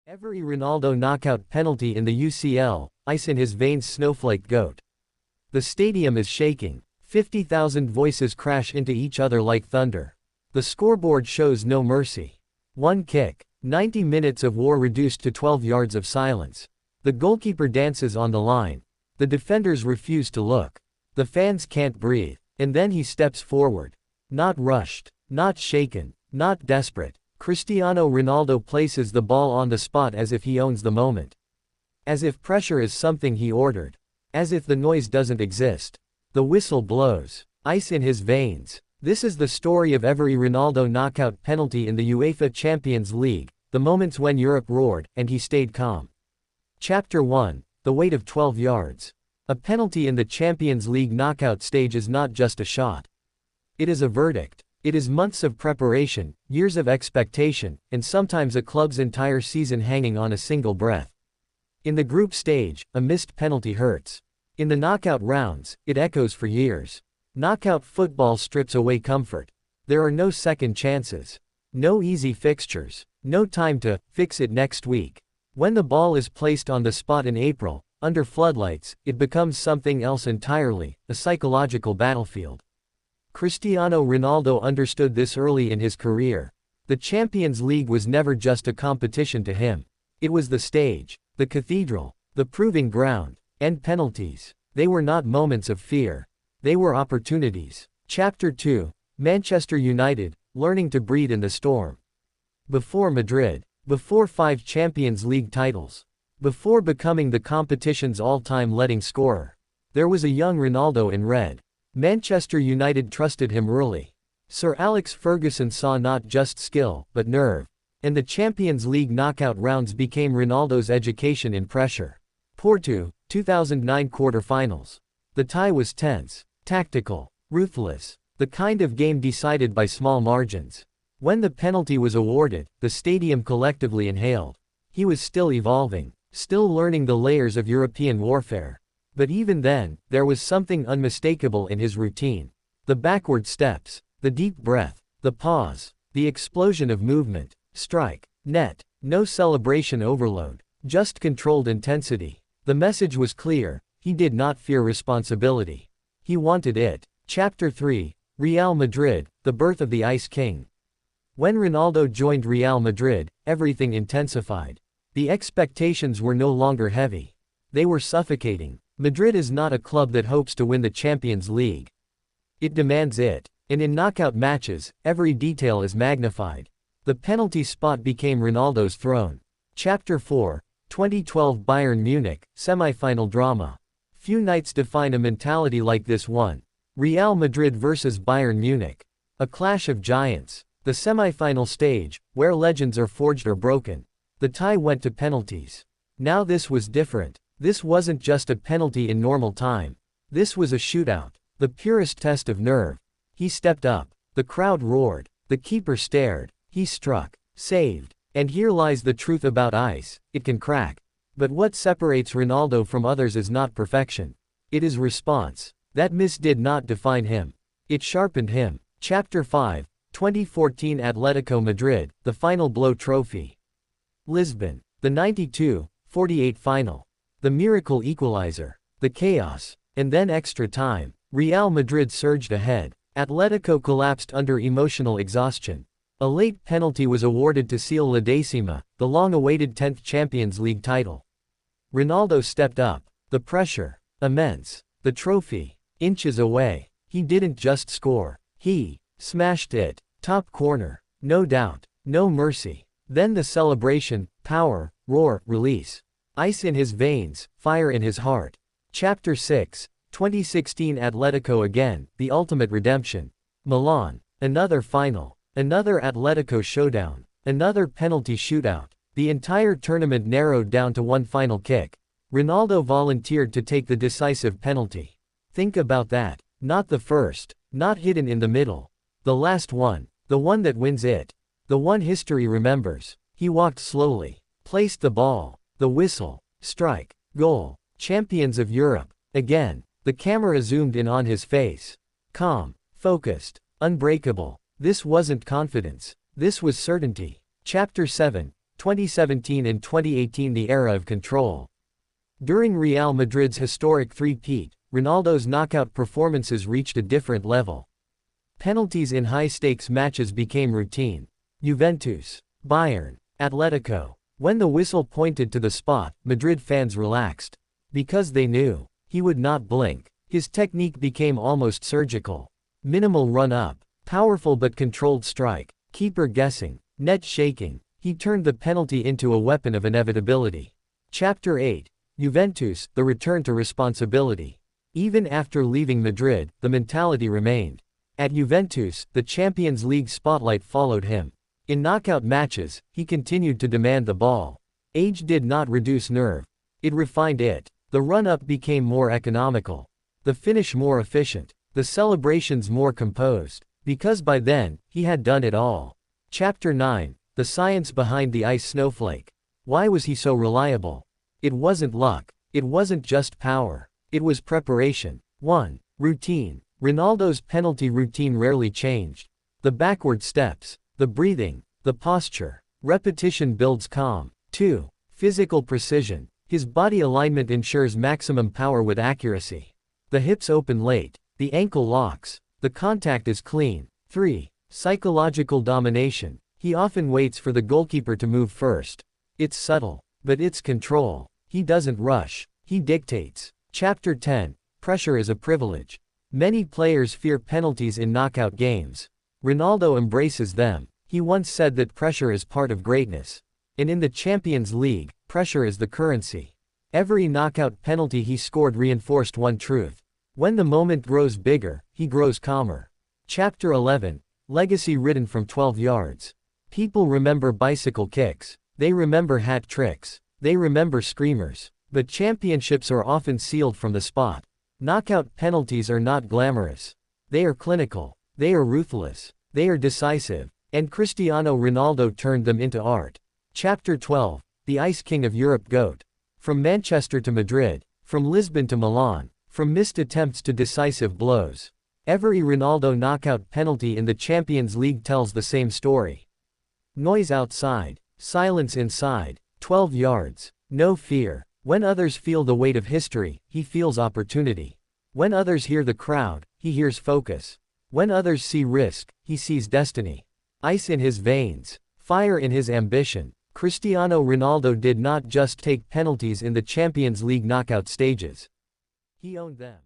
Every Ronaldo knockout penalty in the UCL, ice in his veins snowflake goat. The stadium is shaking. 50,000 voices crash into each other like thunder. The scoreboard shows no mercy. One kick. 90 minutes of war reduced to 12 yards of silence. The goalkeeper dances on the line. The defenders refuse to look. The fans can't breathe. And then he steps forward. Not rushed. Not shaken. Not desperate. Cristiano Ronaldo places the ball on the spot as if he owns the moment. As if pressure is something he ordered. As if the noise doesn't exist. The whistle blows. Ice in his veins. This is the story of every Ronaldo knockout penalty in the UEFA Champions League, the moments when Europe roared, and he stayed calm. Chapter 1. The weight of 12 yards. A penalty in the Champions League knockout stage is not just a shot. It is a verdict. It is months of preparation, years of expectation, and sometimes a club's entire season hanging on a single breath. In the group stage, a missed penalty hurts. In the knockout rounds, it echoes for years. Knockout football strips away comfort. There are no second chances. No easy fixtures. No time to fix it next week. When the ball is placed on the spot in April, under floodlights, it becomes something else entirely, a psychological battlefield. Cristiano Ronaldo understood this early in his career. The Champions League was never just a competition to him. It was the stage, the cathedral, the proving ground, and penalties. They were not moments of fear. They were opportunities. Chapter 2. Manchester United, learning to breathe in the storm. Before Madrid. Before 5 Champions League titles. Before becoming the competition's all-time leading scorer. There was a young Ronaldo in red. Manchester United trusted him early. Sir Alex Ferguson saw not just skill, but nerve. And the Champions League knockout rounds became Ronaldo's education in pressure. Porto, 2009 quarter-finals. The tie was tense, tactical, ruthless, the kind of game decided by small margins. When the penalty was awarded, the stadium collectively inhaled. He was still evolving, still learning the layers of European warfare. But even then, there was something unmistakable in his routine. The backward steps, the deep breath, the pause, the explosion of movement, strike, net, no celebration overload, just controlled intensity. The message was clear, he did not fear responsibility. He wanted it. Chapter 3. Real Madrid, the birth of the Ice King. When Ronaldo joined Real Madrid, everything intensified. The expectations were no longer heavy. They were suffocating. Madrid is not a club that hopes to win the Champions League. It demands it. And in knockout matches, every detail is magnified. The penalty spot became Ronaldo's throne. Chapter 4. 2012 Bayern Munich, semi-final drama. Few nights define a mentality like this one. Real Madrid vs Bayern Munich. A clash of giants. The semi-final stage, where legends are forged or broken. The tie went to penalties. Now this was different. This wasn't just a penalty in normal time. This was a shootout. The purest test of nerve. He stepped up. The crowd roared. The keeper stared. He struck. Saved. And here lies the truth about ice. It can crack. But what separates Ronaldo from others is not perfection. It is response. That miss did not define him. It sharpened him. Chapter 5. 2014 Atletico Madrid, the final blow trophy. Lisbon. The 92-48 final. The miracle equalizer. The chaos. And then extra time. Real Madrid surged ahead. Atletico collapsed under emotional exhaustion. A late penalty was awarded to seal La Decima, the long-awaited 10th Champions League title. Ronaldo stepped up. The pressure. Immense. The trophy. Inches away. He didn't just score. He smashed it. Top corner. No doubt. No mercy. Then the celebration, power, roar, release. Ice in his veins, fire in his heart. Chapter 6. 2016 Atletico again, the ultimate redemption. Milan. Another final. Another Atletico showdown. Another penalty shootout. The entire tournament narrowed down to one final kick. Ronaldo volunteered to take the decisive penalty. Think about that. Not the first. Not hidden in the middle. The last one. The one that wins it. The one history remembers. He walked slowly. Placed the ball. The whistle. Strike. Goal. Champions of Europe. Again. The camera zoomed in on his face. Calm. Focused. Unbreakable. This wasn't confidence. This was certainty. Chapter 7. 2017 and 2018 the era of control. During Real Madrid's historic three-peat, Ronaldo's knockout performances reached a different level. Penalties in high-stakes matches became routine. Juventus, Bayern, Atletico. When the whistle pointed to the spot, Madrid fans relaxed. Because they knew he would not blink. His technique became almost surgical. Minimal run-up, powerful but controlled strike, keeper guessing, net shaking. He turned the penalty into a weapon of inevitability. Chapter 8. Juventus, the return to responsibility. Even after leaving Madrid, the mentality remained. At Juventus, the Champions League spotlight followed him. In knockout matches, he continued to demand the ball. Age did not reduce nerve. It refined it. The run-up became more economical. The finish more efficient. The celebrations more composed. Because by then, he had done it all. Chapter 9. The science behind the ice snowflake. Why was he so reliable? It wasn't luck. It wasn't just power. It was preparation. 1. Routine. Ronaldo's penalty routine rarely changed. The backward steps, the breathing, the posture. Repetition builds calm. 2. Physical precision. His body alignment ensures maximum power with accuracy. The hips open late. The ankle locks. The contact is clean. 3. Psychological domination. He often waits for the goalkeeper to move first. It's subtle, but it's control. He doesn't rush. He dictates. Chapter 10. Pressure is a privilege. Many players fear penalties in knockout games. Ronaldo embraces them. He once said that pressure is part of greatness. And in the Champions League, pressure is the currency. Every knockout penalty he scored reinforced one truth. When the moment grows bigger, he grows calmer. Chapter 11. Legacy written from 12 yards. People remember bicycle kicks. They remember hat tricks. They remember screamers. But championships are often sealed from the spot. Knockout penalties are not glamorous. They are clinical. They are ruthless. They are decisive. And Cristiano Ronaldo turned them into art. Chapter 12. The Ice King of Europe GOAT. From Manchester to Madrid. From Lisbon to Milan. From missed attempts to decisive blows. Every Ronaldo knockout penalty in the Champions League tells the same story. Noise outside. Silence inside. 12 yards. No fear. When others feel the weight of history, he feels opportunity. When others hear the crowd, he hears focus. When others see risk, he sees destiny. Ice in his veins. Fire in his ambition. Cristiano Ronaldo did not just take penalties in the Champions League knockout stages. He owned them.